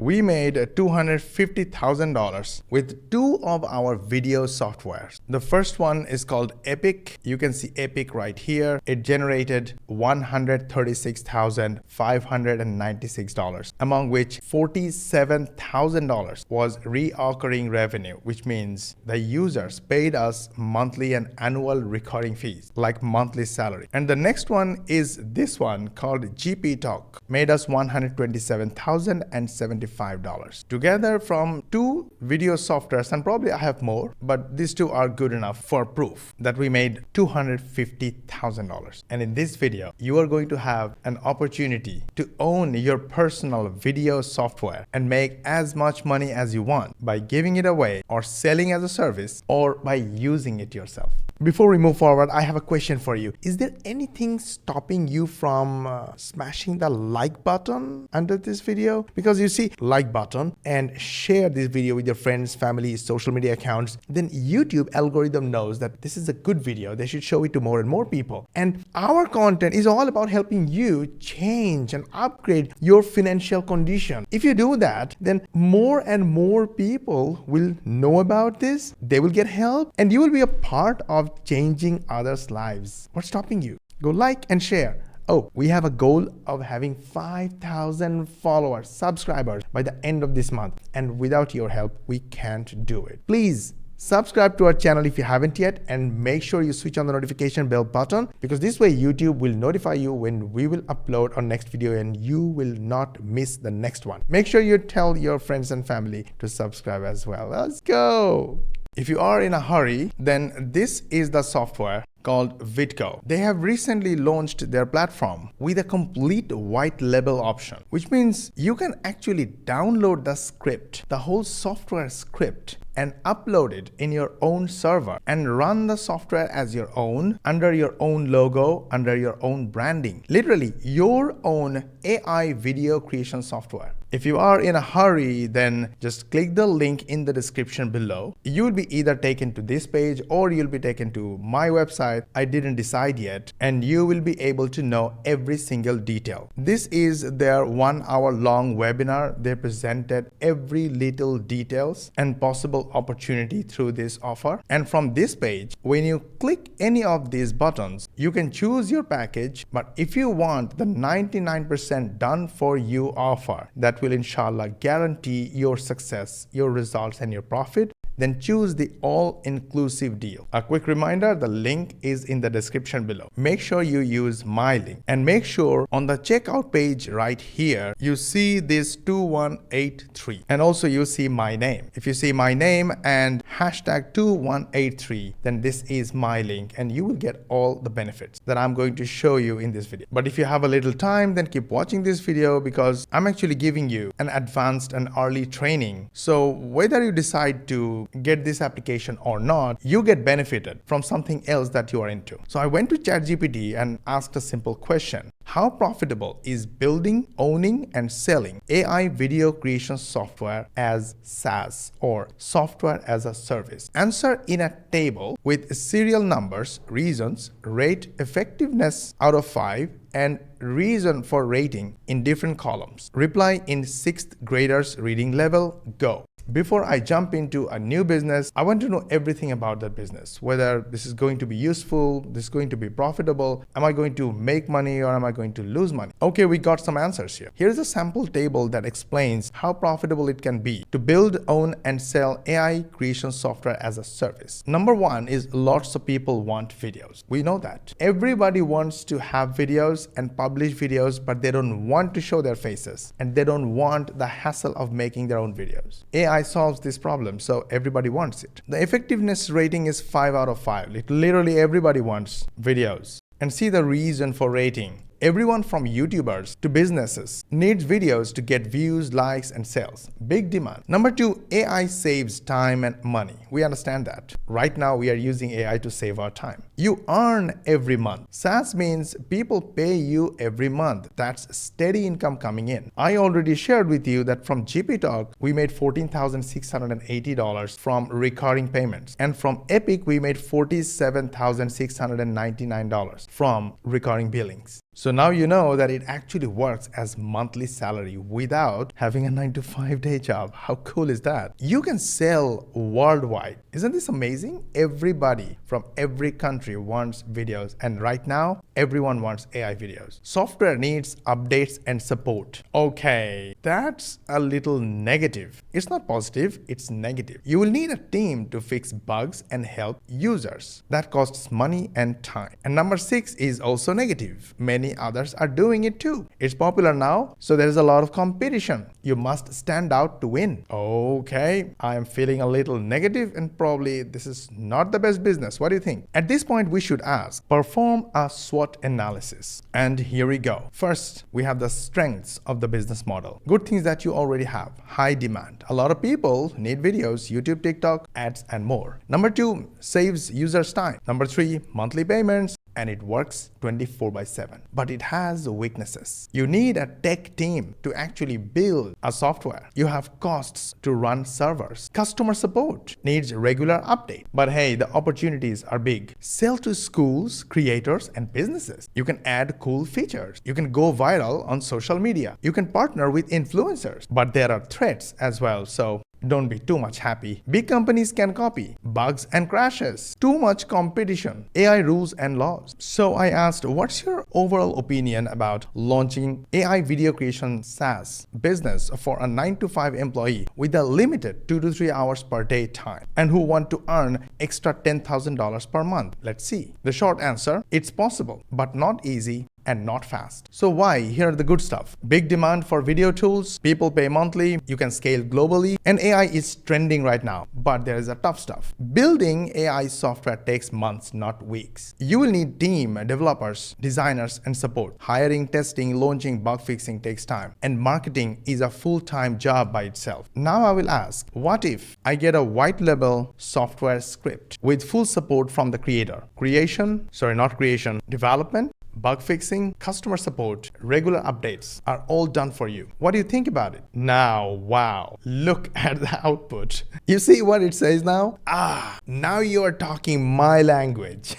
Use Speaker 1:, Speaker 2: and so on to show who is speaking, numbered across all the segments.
Speaker 1: We made $250,000 with two of our video softwares. The first one is called Epic. You can see Epic right here. It generated $136,596, among which $47,000 was recurring revenue, which means the users paid us monthly and annual recurring fees, like monthly salary. And the next one is this one called GP Talk, made us $127,075. Together from two video softwares, and probably I have more, but these two are good enough for proof that we made $250,000. And in this video, you are going to have an opportunity to own your personal video software and make as much money as you want by giving it away or selling as a service or by using it yourself. Before we move forward, I have a question for you. Is there anything stopping you from smashing the like button under this video? Because you see like button and share this video with your friends, family, social media accounts, then YouTube algorithm knows that this is a good video. They should show it to more and more people. And our content is all about helping you change and upgrade your financial condition. If you do that, then more and more people will know about this. They will get help and you will be a part of changing others' lives. What's stopping you? Go like and share. Oh, we have a goal of having 5,000 followers, subscribers by the end of this month. And without your help, we can't do it. Please subscribe to our channel if you haven't yet, and make sure you switch on the notification bell button, because this way YouTube will notify you when we will upload our next video and you will not miss the next one. Make sure you tell your friends and family to subscribe as well. Let's go. If you are in a hurry, then this is the software called Vidko. They have recently launched their platform with a complete white label option, which means you can actually download the script, the whole software script, and upload it in your own server and run the software as your own, under your own logo, under your own branding. Literally your own AI video creation software. If you are in a hurry, then just click the link in the description below. You will be either taken to this page or you'll be taken to my website. I didn't decide yet, and you will be able to know every single detail. This is their 1 hour long webinar. They presented every little details and possible opportunity through this offer. And from this page, when you click any of these buttons, you can choose your package. But if you want the 99% done for you offer that will inshallah guarantee your success, your results, and your profit, then choose the all-inclusive deal. A quick reminder, the link is in the description below. Make sure you use my link, and make sure on the checkout page right here, you see this 2183, and also you see my name. If you see my name and hashtag 2183, then this is my link and you will get all the benefits that I'm going to show you in this video. But if you have a little time, then keep watching this video, because I'm actually giving you an advanced and early training. So whether you decide to get this application or not, you get benefited from something else that you are into. So I went to ChatGPT and asked a simple question. How profitable is building, owning, and selling AI video creation software as SaaS, or software as a service? Answer in a table with serial numbers, reasons, rate effectiveness out of 5, and reason for rating in different columns. Reply in 6th graders reading level. Go. Before I jump into a new business, I want to know everything about that business, whether this is going to be useful, this is going to be profitable, am I going to make money or am I going to lose money? Okay, we got some answers here. Here's a sample table that explains how profitable it can be to build, own, and sell AI creation software as a service. Number one is lots of people want videos. We know that. Everybody wants to have videos and publish videos, but they don't want to show their faces and they don't want the hassle of making their own videos. AI solves this problem, so everybody wants it. The effectiveness rating is 5 out of 5. Literally everybody wants videos. And see the reason for rating. Everyone from YouTubers to businesses needs videos to get views, likes, and sales. Big demand. Number 2, AI saves time and money. We understand that. Right now, we are using AI to save our time. You earn every month. SaaS means people pay you every month. That's steady income coming in. I already shared with you that from GP Talk, we made $14,680 from recurring payments. And from Epic, we made $47,699 from recurring billings. So now you know that it actually works as monthly salary without having a 9-to-5 day job. How cool is that? You can sell worldwide. Isn't this amazing? Everybody from every country wants videos, and right now everyone wants AI videos. Software needs updates and support. Okay, that's a little negative. It's not positive, it's negative. You will need a team to fix bugs and help users. That costs money and time. And number 6 is also negative. Many others are doing it too. It's popular now, so there is a lot of competition. You must stand out to win. Okay, I am feeling a little negative, and probably this is not the best business. What do you think? At this point, we should ask, perform a SWOT analysis. And here we go. First, we have the strengths of the business model. Good things that you already have. High demand. A lot of people need videos, YouTube, TikTok, ads, and more. Number 2, saves users time. Number 3, monthly payments. And it works 24/7. But it has weaknesses. You need a tech team to actually build a software. You have costs to run servers. Customer support needs regular update. But hey, the opportunities are big. Sell to schools, creators, and businesses. You can add cool features. You can go viral on social media. You can partner with influencers. But there are threats as well, so don't be too much happy. Big companies can copy. Bugs and crashes. Too much competition. AI rules and laws. So I asked, what's your overall opinion about launching AI video creation SaaS business for a 9-to-5 employee with a limited 2 to 3 hours per day time and who want to earn extra $10,000 per month? Let's see. The short answer, it's possible, but not easy and not fast. So why? Here are the good stuff. Big demand for video tools, people pay monthly, you can scale globally, and AI is trending right now. But there is a tough stuff. Building AI software takes months, not weeks. You will need team, developers, designers, and support. Hiring, testing, launching, bug fixing takes time. And marketing is a full-time job by itself. Now I will ask, what if I get a white label software script with full support from the creator? Development, bug fixing, customer support, regular updates are all done for you. What do you think about it? Now, wow, look at the output. You see what it says now? Now you are talking my language.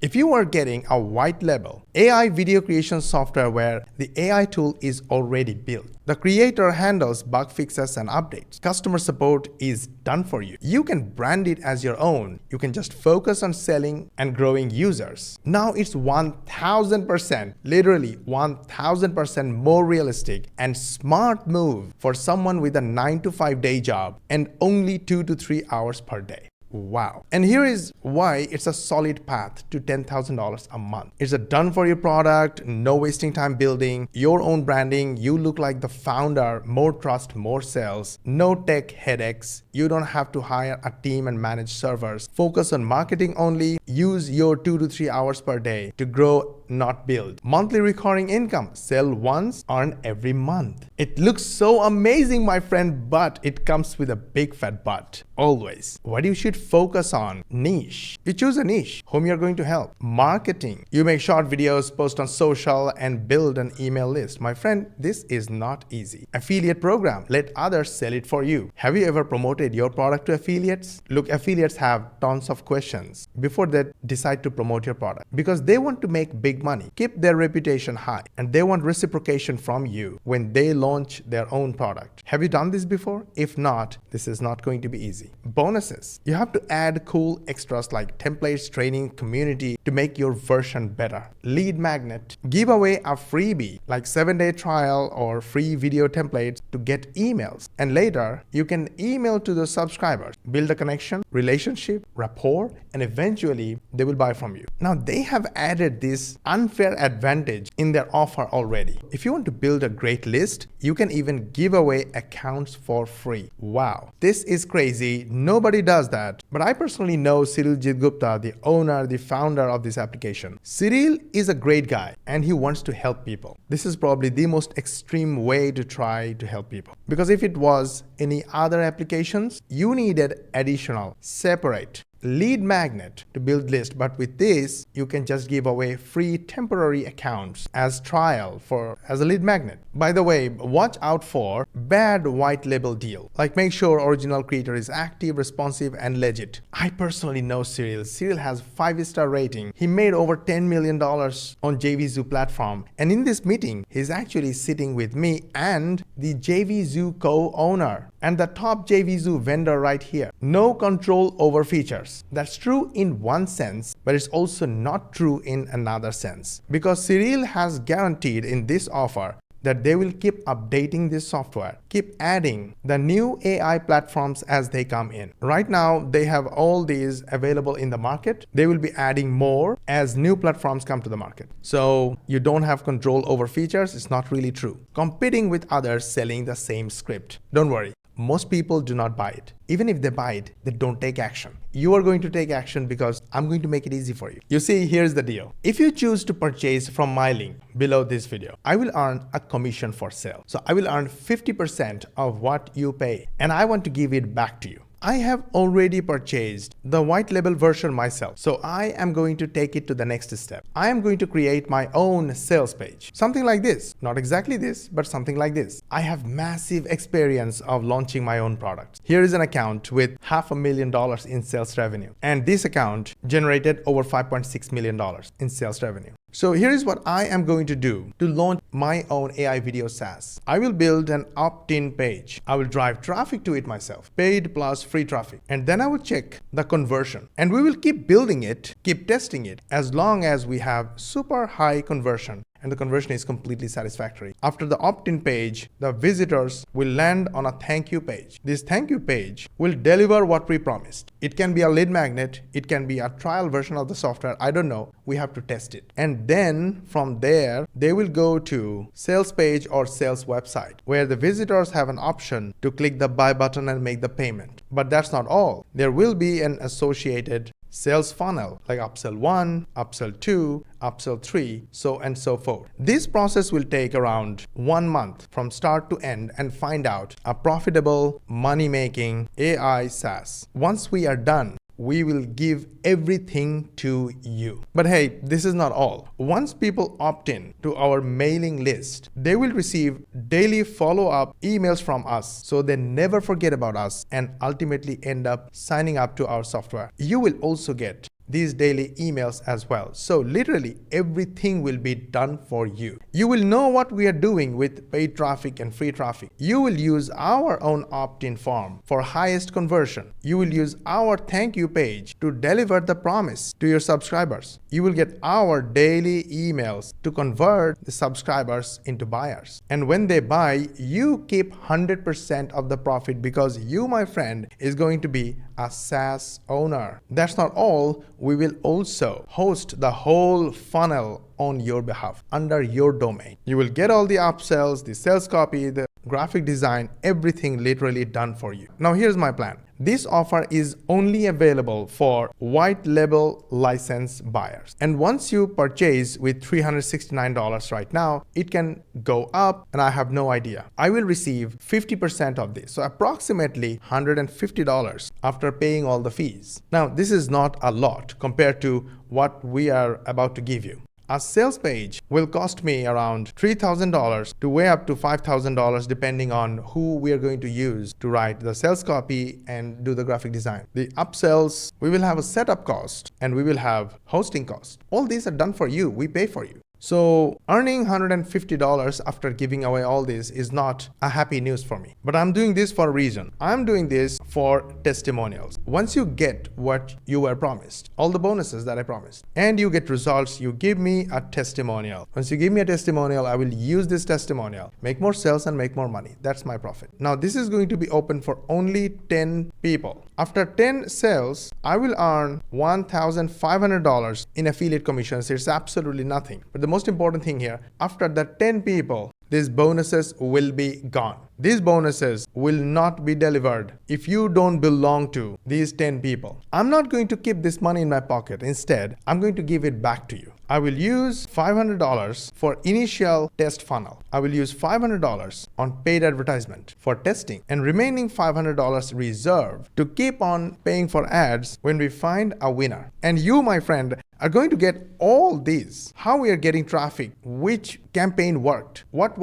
Speaker 1: If you are getting a white label AI video creation software where the AI tool is already built, the creator handles bug fixes and updates, customer support is done for you. You can brand it as your own. You can just focus on selling and growing users. Now it's 1000%, literally 1000% more realistic and smart move for someone with a 9-to-5 day job and only 2 to 3 hours per day. Wow. And here is why it's a solid path to $10,000 a month. It's a done for you product, no wasting time building, your own branding, you look like the founder, more trust, more sales, no tech headaches. You don't have to hire a team and manage servers. Focus on marketing only, use your 2 to 3 hours per day to grow, not build. Monthly recurring income, sell once, earn every month. It looks so amazing, my friend, but it comes with a big fat but. Always. What you should focus on? Niche. You choose a niche, whom you're going to help. Marketing. You make short videos, post on social, and build an email list. My friend, this is not easy. Affiliate program. Let others sell it for you. Have you ever promoted your product to affiliates? Look, affiliates have tons of questions before they decide to promote your product because they want to make big money, keep their reputation high, and they want reciprocation from you when they launch their own product. Have you done this before? If not, this is not going to be easy. Bonuses. You have to add cool extras like templates, training, community to make your version better. Lead magnet. Give away a freebie like 7-day trial or free video templates to get emails. And later, you can email to the subscribers, build a connection, relationship, rapport, and eventually they will buy from you. Now they have added this unfair advantage in their offer already. If you want to build a great list, you can even give away accounts for free. Wow, this is crazy. Nobody does that. But I personally know Cyril Gupta, the owner, the founder of this application. Cyril is a great guy and he wants to help people. This is probably the most extreme way to try to help people. Because if it was any other applications, you needed additional, separate lead magnet to build list, but with this, you can just give away free temporary accounts as trial as a lead magnet. By the way, watch out for bad white label deal. Like make sure original creator is active, responsive, and legit. I personally know Cyril. Cyril has 5-star rating. He made over $10 million on JVZoo platform. And in this meeting, he's actually sitting with me and the JVZoo co-owner and the top JVZoo vendor right here. No control over features. That's true in one sense, but it's also not true in another sense. Because Cyril has guaranteed in this offer that they will keep updating this software, keep adding the new AI platforms as they come in. Right now, they have all these available in the market. They will be adding more as new platforms come to the market. So you don't have control over features. It's not really true. Competing with others selling the same script. Don't worry. Most people do not buy it. Even if they buy it, they don't take action. You are going to take action because I'm going to make it easy for you. You see, here's the deal. If you choose to purchase from my link below this video, I will earn a commission for sale. So I will earn 50% of what you pay, and I want to give it back to you. I have already purchased the white label version myself, so I am going to take it to the next step. I am going to create my own sales page. Something like this. Not exactly this, but something like this. I have massive experience of launching my own products. Here is an account with $500,000 in sales revenue. And this account generated over $5.6 million in sales revenue. So here is what I am going to do to launch my own AI video SaaS. I will build an opt-in page. I will drive traffic to it myself, paid plus free traffic. And then I will check the conversion. And we will keep building it, keep testing it, as long as we have super high conversion and the conversion is completely satisfactory. After the opt-in page, the visitors will land on a thank you page. This thank you page will deliver what we promised. It can be a lead magnet, it can be a trial version of the software, I don't know. We have to test it. And then from there, they will go to sales page or sales website where the visitors have an option to click the buy button and make the payment. But that's not all. There will be an associated sales funnel like upsell 1, upsell 2, upsell 3, so and so forth. This process will take around 1 month from start to end and find out a profitable, money-making AI SaaS. Once we are done, we will give everything to you. But hey, this is not all. Once people opt in to our mailing list, they will receive daily follow-up emails from us so they never forget about us and ultimately end up signing up to our software. You will also get these daily emails as well. So literally everything will be done for you. You will know what we are doing with paid traffic and free traffic. You will use our own opt-in form for highest conversion. You will use our thank you page to deliver the promise to your subscribers. You will get our daily emails to convert the subscribers into buyers. And when they buy, you keep 100% of the profit because you, my friend, is going to be a SaaS owner. That's not all. We will also host the whole funnel on your behalf under your domain. You will get all the upsells, the sales copy, the graphic design, everything literally done for you. Now here's my plan. This offer is only available for white label license buyers. And once you purchase with $369 right now, it can go up and I have no idea. I will receive 50% of this. So approximately $150 after paying all the fees. Now this is not a lot compared to what we are about to give you. A sales page will cost me around $3,000 to way up to $5,000 depending on who we are going to use to write the sales copy and do the graphic design. The upsells, we will have a setup cost and we will have hosting cost. All these are done for you. We pay for you. So earning $150 after giving away all this is not a happy news for me. But I'm doing this for a reason. I'm doing this for testimonials. Once you get what you were promised, all the bonuses that I promised, and you get results, you give me a testimonial. Once you give me a testimonial, I will use this testimonial, make more sales and make more money. That's my profit. Now this is going to be open for only 10 people. After 10 sales, I will earn $1,500 in affiliate commissions. It's absolutely nothing. But the most important thing here, after the 10 people, these bonuses will be gone. These bonuses will not be delivered if you don't belong to these 10 people. I'm not going to keep this money in my pocket. Instead, I'm going to give it back to you. I will use $500 for initial test funnel. I will use $500 on paid advertisement for testing, and remaining $500 reserved to keep on paying for ads when we find a winner. And you, my friend, are going to get all these. How we are getting traffic, which campaign worked, what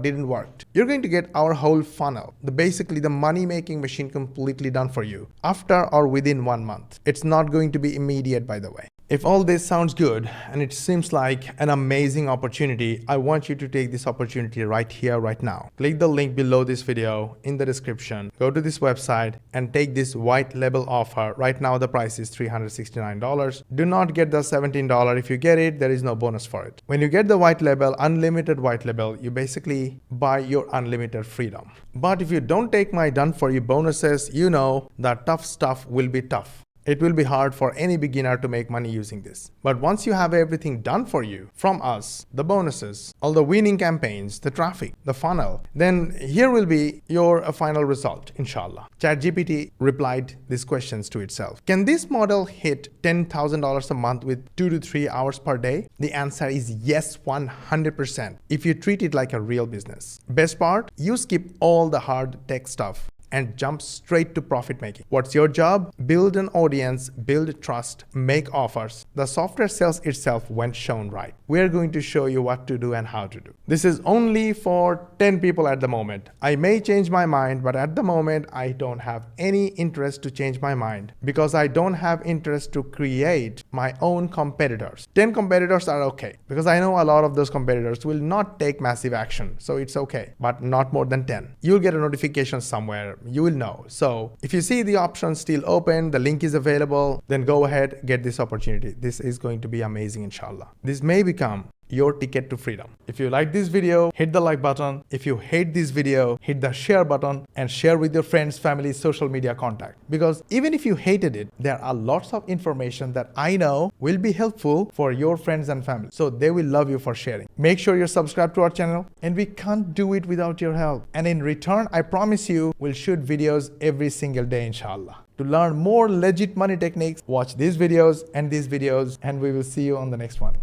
Speaker 1: didn't work. You're going to get our whole funnel, basically the money-making machine completely done for you after or within 1 month. It's not going to be immediate, by the way. If all this sounds good and it seems like an amazing opportunity, I want you to take this opportunity right here, right now. Click the link below this video in the description. Go to this website and take this white label offer. Right now, the price is $369. Do not get the $17. If you get it, there is no bonus for it. When you get the white label, unlimited white label, you basically buy your unlimited freedom. But if you don't take my done for you bonuses, you know that tough stuff will be tough. It will be hard for any beginner to make money using this. But once you have everything done for you from us, the bonuses, all the winning campaigns, the traffic, the funnel, then here will be your final result, inshallah. ChatGPT replied these questions to itself. Can this model hit $10,000 a month with 2 to 3 hours per day? The answer is yes, 100%, if you treat it like a real business. Best part, you skip all the hard tech stuff and jump straight to profit making. What's your job? Build an audience, build trust, make offers. The software sells itself when shown right. We're going to show you what to do and how to do. This is only for 10 people at the moment. I may change my mind, but at the moment, I don't have any interest to change my mind because I don't have interest to create my own competitors. 10 competitors are okay because I know a lot of those competitors will not take massive action. So it's okay, but not more than 10. You'll get a notification somewhere. You will know. So if you see the option still open, the link is available, then go ahead, get this opportunity. This is going to be amazing, inshallah. This may become your ticket to freedom. If you like this video, hit the like button. If you hate this video, hit the share button and share with your friends, family, social media contact. Because even if you hated it, there are lots of information that I know will be helpful for your friends and family. So they will love you for sharing. Make sure you're subscribed to our channel, and we can't do it without your help. And in return, I promise you, we'll shoot videos every single day, inshallah. To learn more legit money techniques, watch these videos, and we will see you on the next one.